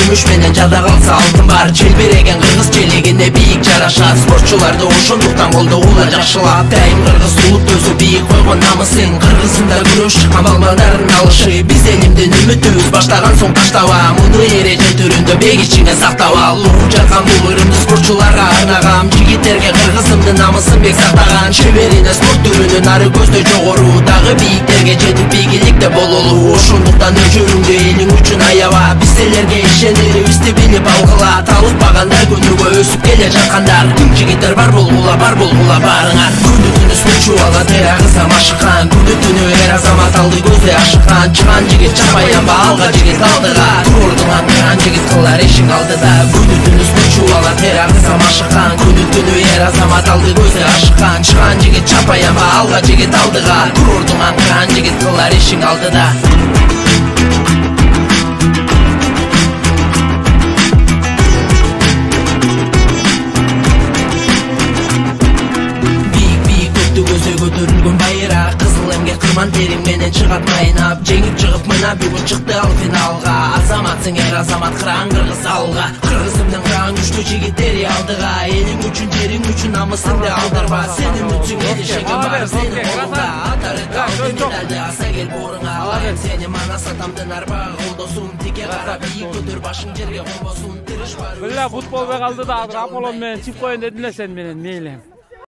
күмүш менен жада калса алтын бар. Желбиреген кыргыз желегине бийик жарашат. Спортчуларды ошондуктан колдогула жакшылап. Дайым кыргыз улут өзү бийик койгон намысын. Кыргызында күрөш чыккан балбандардын алышы. Биз элимдин үмүтүбүз баштаган соң таштаба. Муну эреже түрүндө бек ичиңе сактап ал. Улуу жаркан бул ырымды спортчуларга арнагам. Жигиттерге кыргызымдын намысын бек сактаган. Шеберине спорт түрүнүн ары көздөй жогору. Дагы бийиктерге жетип ийгиликте бололу. Ошондуктан өчөрүңдү элиң үчүн аяба. Биз силерге ишенерибизди билип алгыла. Талыкпаганда күнүгө өсүп келе жаткандар. Тың жигиттер бар болгула барыңар. Күндү түнү спортчу алат эр агызам ашыккан. Күндү түнү эр азамат алды көздөй ашыккан. Чыган жигит чапаянба алга жигит алдыга. Турурдуңан кыран жигит кылар ишиң алдыда. Күндү түнү спортчу алат эр агызам ашыккан. Күндү түнү эр азамат алды көздөй ашыккан. Чыган жигит чапаянба алга жигит алдыга. Турурдуңан кыран жигит кылар ишиң алдыда. Көтөрүлгөн байыра кызыл эмге кырман териң менен чыгат майнап. Жеңип чыгып мына бүгүн чыкты ал финалга. Азаматсың эр азамат кыран кыргыз алга. Кыргызымдын кыран күчтүү жигиттери алдыга. Элиң үчүн жериң үчүн намысыңды алдырба. Сенин үмүтүң элишеге бар сенин колуңда. Атарыда медалды аса кел боруңа. Алайын сени манас атамдын арбагы колдосун. Тике карап бийик көтөр башың жерге конбосун. Тырышпа. Футбол бек алдыда Аполлон менен чип коеюн дедим эле сен менен мейли.